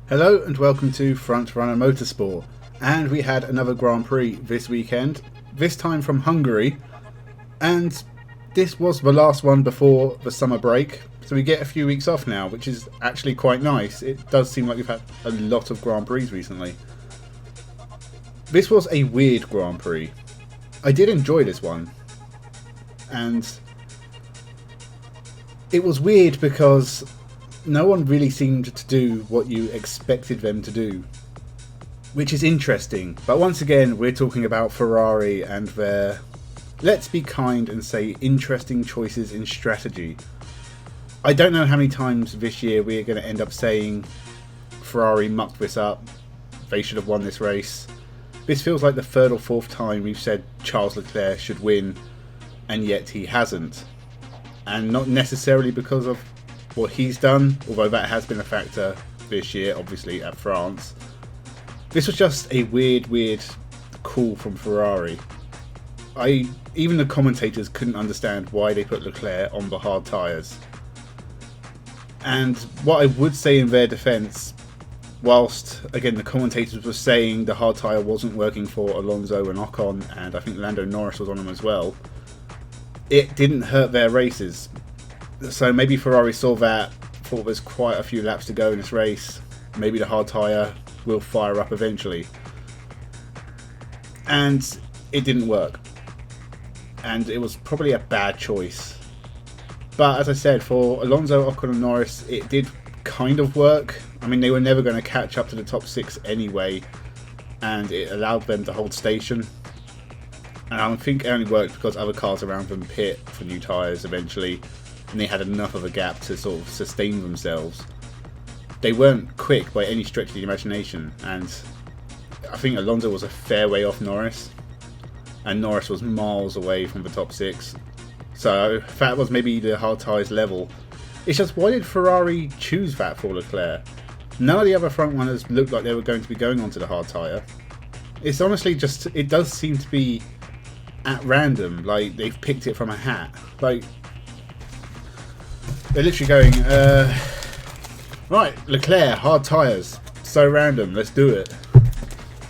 Hello and welcome to Front Runner Motorsport, and we had another Grand Prix this weekend, this time from Hungary, and this was the last one before the summer break, so we get a few weeks off now, which is actually quite nice. It does seem like we've had a lot of Grand Prix recently. This was a weird Grand Prix. I did enjoy this one, and it was weird because no one really seemed to do what you expected them to do, which is interesting. But once again, we're talking about Ferrari and their, let's be kind and say, interesting choices in strategy. I don't know how many times this year we're going to end up saying Ferrari mucked this up, they should have won this race. This feels like the third or fourth time we've said Charles Leclerc should win, and yet he hasn't. And not necessarily because of what he's done, although that has been a factor this year, obviously, at France. This was just a weird call from Ferrari. Even the commentators couldn't understand why they put Leclerc on the hard tyres. And what I would say in their defence, whilst, again, the commentators were saying the hard tyre wasn't working for Alonso and Ocon, and I think Lando Norris was on them as well, it didn't hurt their races. So maybe Ferrari saw that, thought there's quite a few laps to go in this race, maybe the hard tyre will fire up eventually. And it didn't work. And it was probably a bad choice. But as I said, for Alonso, Ocon and Norris, it did kind of work. I mean, they were never going to catch up to the top six anyway, and it allowed them to hold station. And I think it only worked because other cars around them pit for new tyres eventually, and they had enough of a gap to sort of sustain themselves. They weren't quick by any stretch of the imagination, and I think Alonso was a fair way off Norris, and Norris was miles away from the top six. So if that was maybe the hard tyres level, it's just, why did Ferrari choose that for Leclerc? None of the other front runners looked like they were going to be going onto the hard tyre. It's honestly just, it does seem to be at random, like they've picked it from a hat. Like, they're literally going, right, Leclerc, hard tyres, so random, let's do it.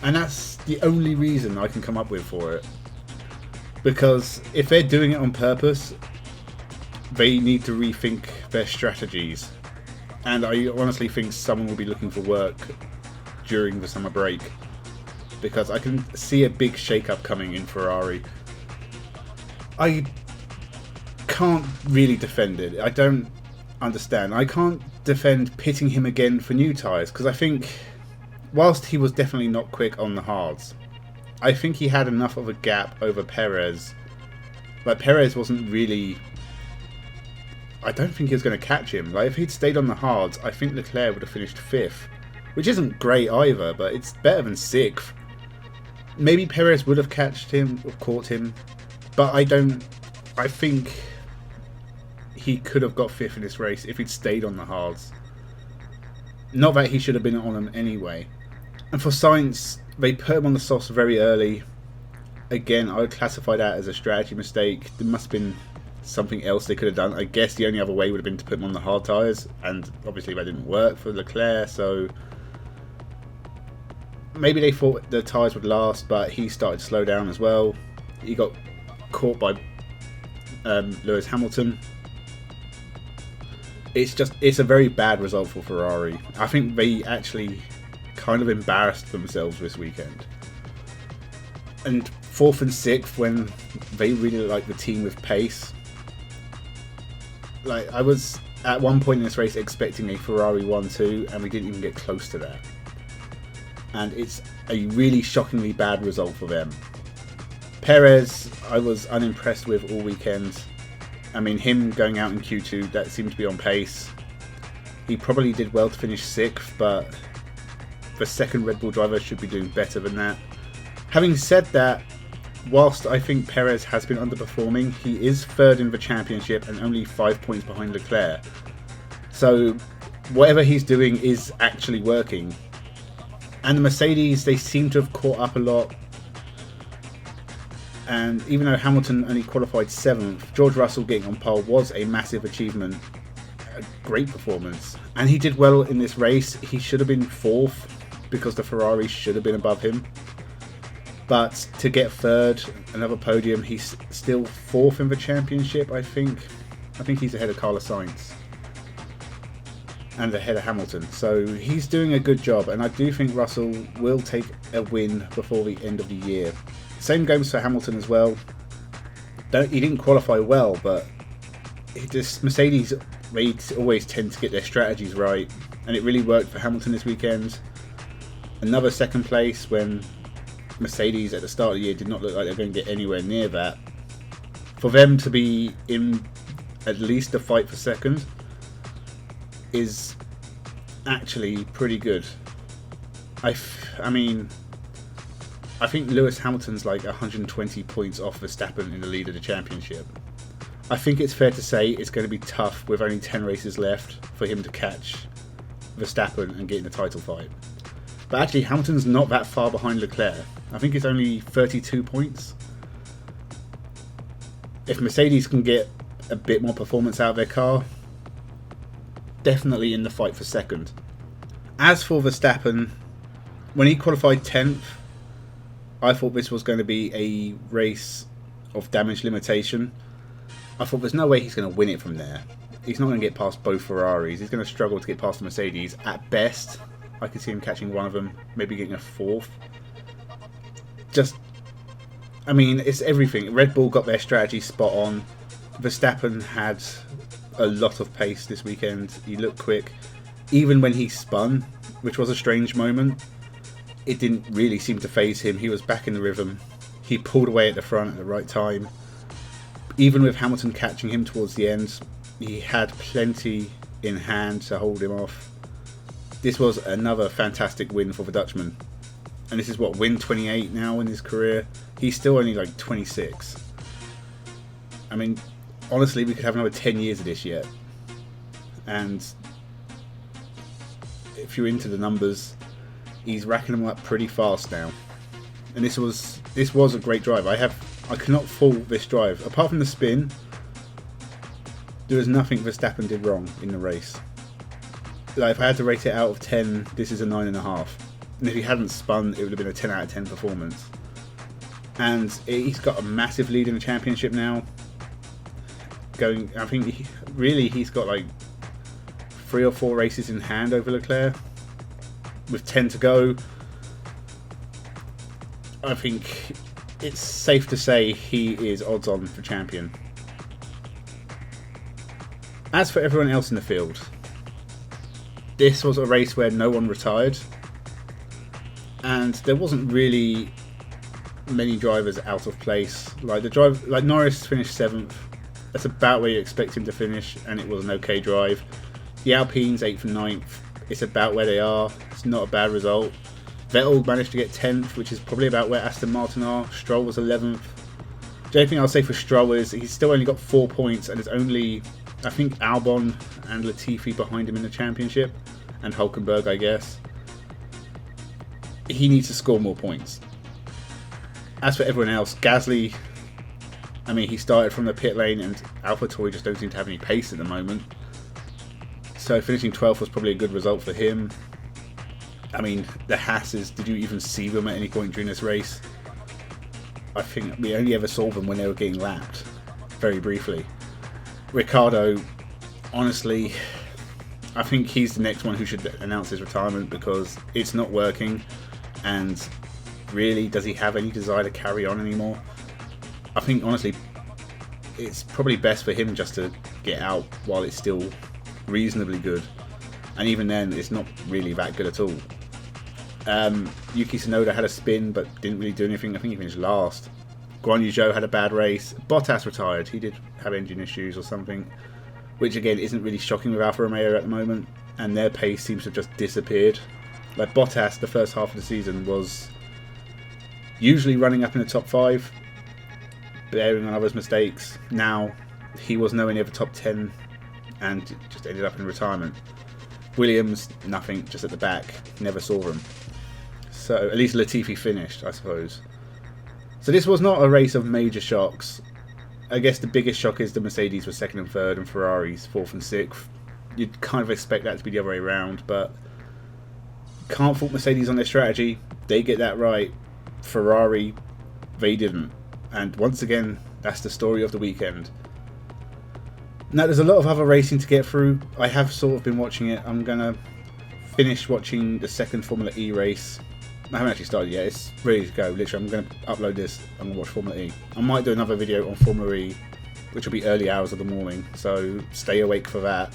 And that's the only reason I can come up with for it. Because if they're doing it on purpose, they need to rethink their strategies. And I honestly think someone will be looking for work during the summer break, because I can see a big shake-up coming in Ferrari. I can't really defend it. I don't understand. I can't defend pitting him again for new tyres, because I think, whilst he was definitely not quick on the hards, I think he had enough of a gap over Perez. Like, Perez wasn't really, I don't think he was going to catch him. Like, if he'd stayed on the hards, I think Leclerc would have finished 5th, which isn't great either, but it's better than 6th. Maybe Perez would have caught him, but I think he could have got 5th in this race if he'd stayed on the hards. Not that he should have been on them anyway. And for Sainz, they put him on the softs very early. Again, I would classify that as a strategy mistake. There must have been something else they could have done. I guess the only other way would have been to put him on the hard tyres, and obviously that didn't work for Leclerc, so maybe they thought the tyres would last, but he started to slow down as well. He got caught by Lewis Hamilton. It's a very bad result for Ferrari. I think they actually kind of embarrassed themselves this weekend. And 4th and 6th, when they really look like the team with pace. Like, I was at one point in this race expecting a Ferrari 1-2, and we didn't even get close to that. And it's a really shockingly bad result for them. Perez, I was unimpressed with all weekend. I mean, him going out in Q2, that seemed to be on pace. He probably did well to finish 6th, but the second Red Bull driver should be doing better than that. Having said that, whilst I think Perez has been underperforming, he is 3rd in the championship and only 5 points behind Leclerc. So whatever he's doing is actually working. And the Mercedes, they seem to have caught up a lot. And even though Hamilton only qualified 7th, George Russell getting on pole was a massive achievement. a great performance. And he did well in this race. He should have been fourth because the Ferrari should have been above him. But to get third, another podium, he's still fourth in the championship, I think. I think he's ahead of Carlos Sainz. And ahead of Hamilton. So he's doing a good job. And I do think Russell will take a win before the end of the year. Same goes for Hamilton as well. He didn't qualify well, but Mercedes, they always tend to get their strategies right, and it really worked for Hamilton this weekend. Another second place when Mercedes at the start of the year did not look like they were going to get anywhere near that. For them to be in at least a fight for second is actually pretty good. I mean, I think Lewis Hamilton's like 120 points off Verstappen in the lead of the championship. I think it's fair to say it's going to be tough with only 10 races left for him to catch Verstappen and get in the title fight. But actually, Hamilton's not that far behind Leclerc. I think it's only 32 points. If Mercedes can get a bit more performance out of their car, definitely in the fight for second. As for Verstappen, when he qualified 10th, I thought this was going to be a race of damage limitation. I thought there's no way he's going to win it from there. He's not going to get past both Ferraris. He's going to struggle to get past the Mercedes. At best, I could see him catching one of them, maybe getting a fourth. I mean, it's everything. Red Bull got their strategy spot on. Verstappen had a lot of pace this weekend. He looked quick. Even when he spun, which was a strange moment, it didn't really seem to faze him. He was back in the rhythm. He pulled away at the front at the right time. Even with Hamilton catching him towards the end, he had plenty in hand to hold him off. This was another fantastic win for the Dutchman. And this is what, win 28 now in his career? He's still only like 26. I mean, honestly, we could have another 10 years of this yet. And if you're into the numbers, he's racking them up pretty fast now. And this was a great drive. I cannot fault this drive. Apart from the spin, there was nothing Verstappen did wrong in the race. Like, if I had to rate it out of 10, this is a 9.5. And if he hadn't spun, it would have been a 10 out of 10 performance. And he's got a massive lead in the championship now. I think he's got like 3 or 4 races in hand over Leclerc. With 10 to go, I think it's safe to say he is odds on for champion. As for everyone else in the field, this was a race where no one retired, and there wasn't really many drivers out of place. Like Norris finished 7th. That's about where you expect him to finish, and it was an okay drive. The Alpines 8th and 9th. It's about where they are. It's not a bad result. Vettel managed to get 10th, which is probably about where Aston Martin are. Stroll was 11th. The only thing I'll say for Stroll is he's still only got 4 points, and there's only, I think, Albon and Latifi behind him in the championship, and Hulkenberg, I guess. He needs to score more points. As for everyone else, Gasly, I mean, he started from the pit lane, and AlphaTauri just don't seem to have any pace at the moment. So finishing 12th was probably a good result for him. I mean, the Hasses, did you even see them at any point during this race? I think we only ever saw them when they were getting lapped, very briefly. Ricciardo, honestly, I think he's the next one who should announce his retirement because it's not working, and really, does he have any desire to carry on anymore? I think, honestly, it's probably best for him just to get out while it's still reasonably good, and even then it's not really that good at all. Yuki Tsunoda had a spin but didn't really do anything. I think he finished last. Guan Yu Zhou had a bad race. Bottas retired. He did have engine issues or something, which again isn't really shocking with Alfa Romeo at the moment, and their pace seems to have just disappeared. Like Bottas, the first half of the season was usually running up in the top 5, bearing on others' mistakes. Now he was nowhere near the top 10 and just ended up in retirement. Williams, nothing, just at the back, never saw him. So at least Latifi finished, I suppose. So this was not a race of major shocks. I guess the biggest shock is the Mercedes were 2nd and 3rd and Ferraris 4th and 6th. you'd kind of expect that to be the other way around, but can't fault Mercedes on their strategy. They get that right. Ferrari, they didn't. And once again, that's the story of the weekend. Now, there's a lot of other racing to get through. I have sort of been watching it. I'm going to finish watching the second Formula E race. I haven't actually started yet. It's ready to go. Literally, I'm going to upload this. I'm going to watch Formula E. I might do another video on Formula E, which will be early hours of the morning. So stay awake for that.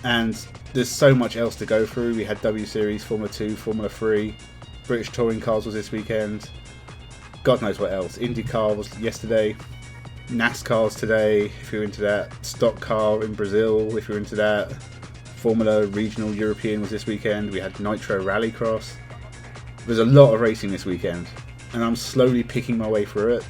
And there's so much else to go through. We had W Series, Formula 2, Formula 3. British Touring Cars was this weekend. God knows what else. IndyCar was yesterday. NASCAR's today, if you're into that. Stock Car in Brazil, if you're into that. Formula Regional European was this weekend. We had Nitro Rallycross. There's a lot of racing this weekend, and I'm slowly picking my way through it.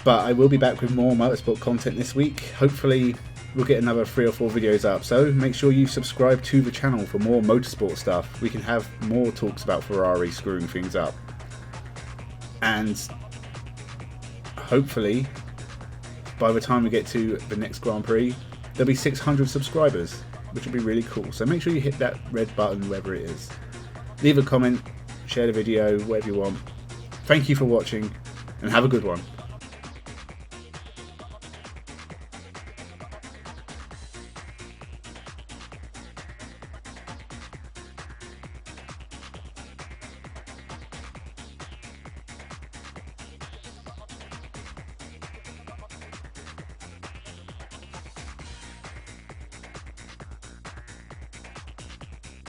But I will be back with more motorsport content this week. Hopefully we'll get another 3 or 4 videos up, so make sure you subscribe to the channel for more motorsport stuff. We can have more talks about Ferrari screwing things up. And hopefully, by the time we get to the next Grand Prix, there'll be 600 subscribers, which will be really cool. So make sure you hit that red button, wherever it is. Leave a comment, share the video, whatever you want. Thank you for watching, and have a good one.